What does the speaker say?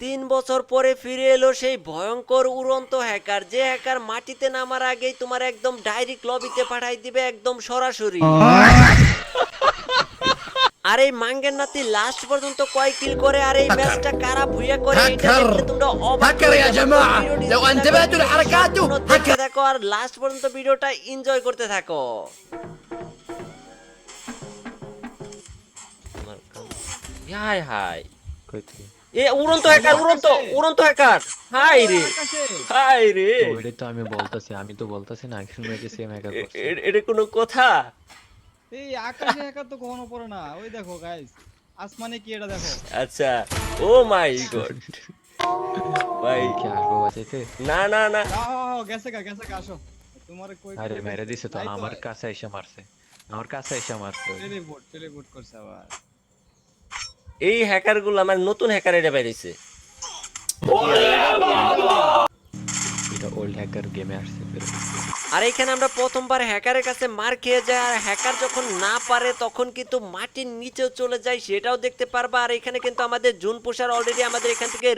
3 বছর পরে ফিরে এলো সেই ভয়ঙ্কর উড়ন্ত হ্যাকার, যে হ্যাকার মাটিতে নামার আগেই তোমার একদম ডাইরেক্ট লবিতে পাঠাই দিবে একদম সরাসরি। আর এই মাঙ্গের নাতি লাস্ট পর্যন্ত কয় কিল করে আর এই ম্যাচটা কারা ভুইয়া করে এটা দেখলে তোমরা অবাক হয়ে যাবে। ভিডিওটি দেখতে থাকো আর লাস্ট পর্যন্ত ভিডিওটা এনজয় করতে থাকো। হাই হাই এ উড়ন্ত হ্যাকার, উড়ন্ত হ্যাকার। হাই রে হাই রে, ওইটাই তো আমি তো বলতাছি না আগের ম্যাচে সেম হ্যাকার করছে। এটা কোনো কথা? এই আকাশে একা তো কখনো পড়ে না। ওই দেখো গাইস, আসমানে কি এটা দেখো। আচ্ছা, ও মাই গড ভাই, কি আসবো বাঁচাইতে? না না না, গেছে গা আসো। তোমারে কই আরে মেরে দিছে তো, আমার কাছে এসে মারছে, আমার কাছে এসে মারছে। টেলিপোর্ট করছে আবার। এই হ্যাকার গুলো আমার নতুন হ্যাকার এটা বেরিয়েছে। এটা ওল্ড হ্যাকার গেমে আসছে। আর এখানে আমরা প্রথমবার হ্যাকারের কাছে মার খেয়ে যাই, আর হ্যাকার যখন না পারে তখন কিন্তু মাটির নিচেও চলে যায়, সেটাও দেখতে পারবা। আর এখানে কিন্তু আমাদের জুন পুষার অলরেডি আমাদের এখান থেকে